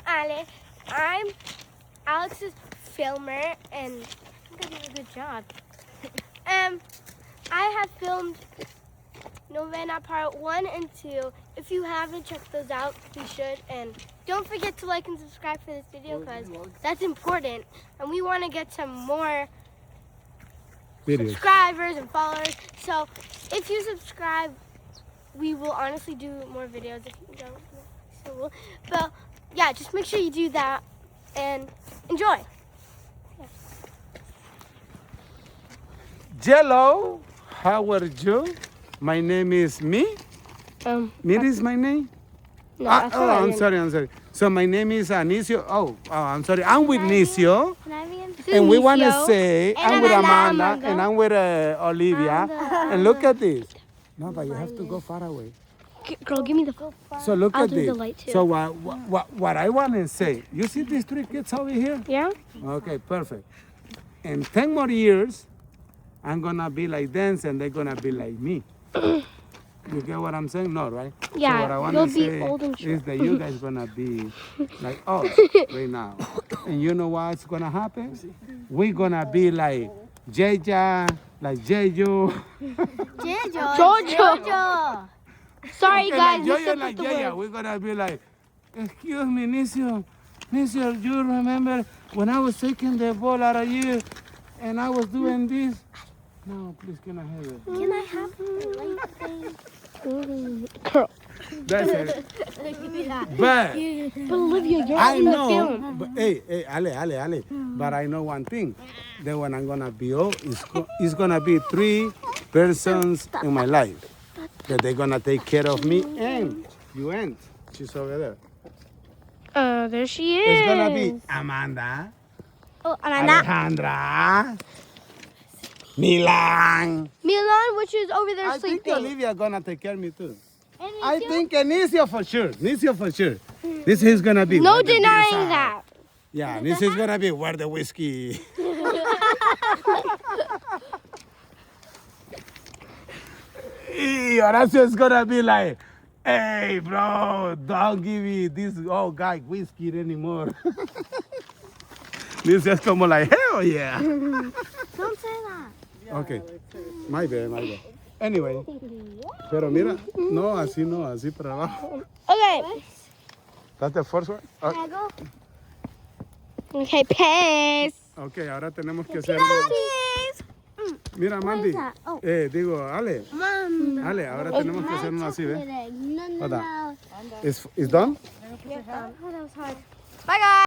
Ale. I'm Alex's filmer, and I think I did a good job. I have filmed Novena Part 1 and 2. If you haven't checked those out, you should. And don't forget to like and subscribe for this video because that's important. And we want to get some more subscribers and followers. So if you subscribe, we will honestly do more videos. If you don't, so we'll. But yeah, just make sure you do that and enjoy. Hello, how are you? My name is me. Miri is my name? No, I'm sorry. So my name is Anicio. I'm sorry. I'm with Nicio. And we want to say, I'm with Amanda, and I'm with Olivia. And look at this. No, but you have to go far away. Girl, give me the phone. So look I'll at do this. the light too. So what I want to say, you see these 3 kids over here? Yeah? Okay, perfect. In 10 more years, I'm going to be like them, and they're going to be like me. You get what I'm saying? No, right? Yeah, so what I want you'll to be say old and is that you guys going to be like us right now. And you know what's going to happen? We're going to be like Jeja, like Jeju. Jojo. Sorry, guys. Like Jojo, like Jeja. We're going to be like, excuse me, Nicio. Nicio, you remember when I was taking the ball out of you and I was doing this? No, please, can I have it? Can I have the light thing? Girl. That's it. But Olivia, you're I in the know, film. but, hey, Ale. But I know one thing. That when I'm going to be old, it's going to be 3 persons in my life. That they're going to take care of me. And you ain't. She's over there. There she is. It's going to be Amanda. Oh, Amanda. Alejandra. Milan. Milan, which is over there I sleeping. think Olivia going to take care of me too. I think Anicio for sure. This is going to be. No denying that. Yeah, this is going to be where the whiskey. Horacio is going to be like, hey, bro, don't give me this old guy whiskey anymore. This is como like, hell yeah. Don't say that. Okay, my bad. Anyway, pero mira, no, así para abajo. Okay. That's the first one? Okay, pace. Okay, ahora tenemos que hacer... Pace. Mira, Mandy, Oh. digo, Ale, ahora tenemos que hacer uno así, ¿ves? Hold on. It's done? Yeah. Oh, that was hard. Bye, guys.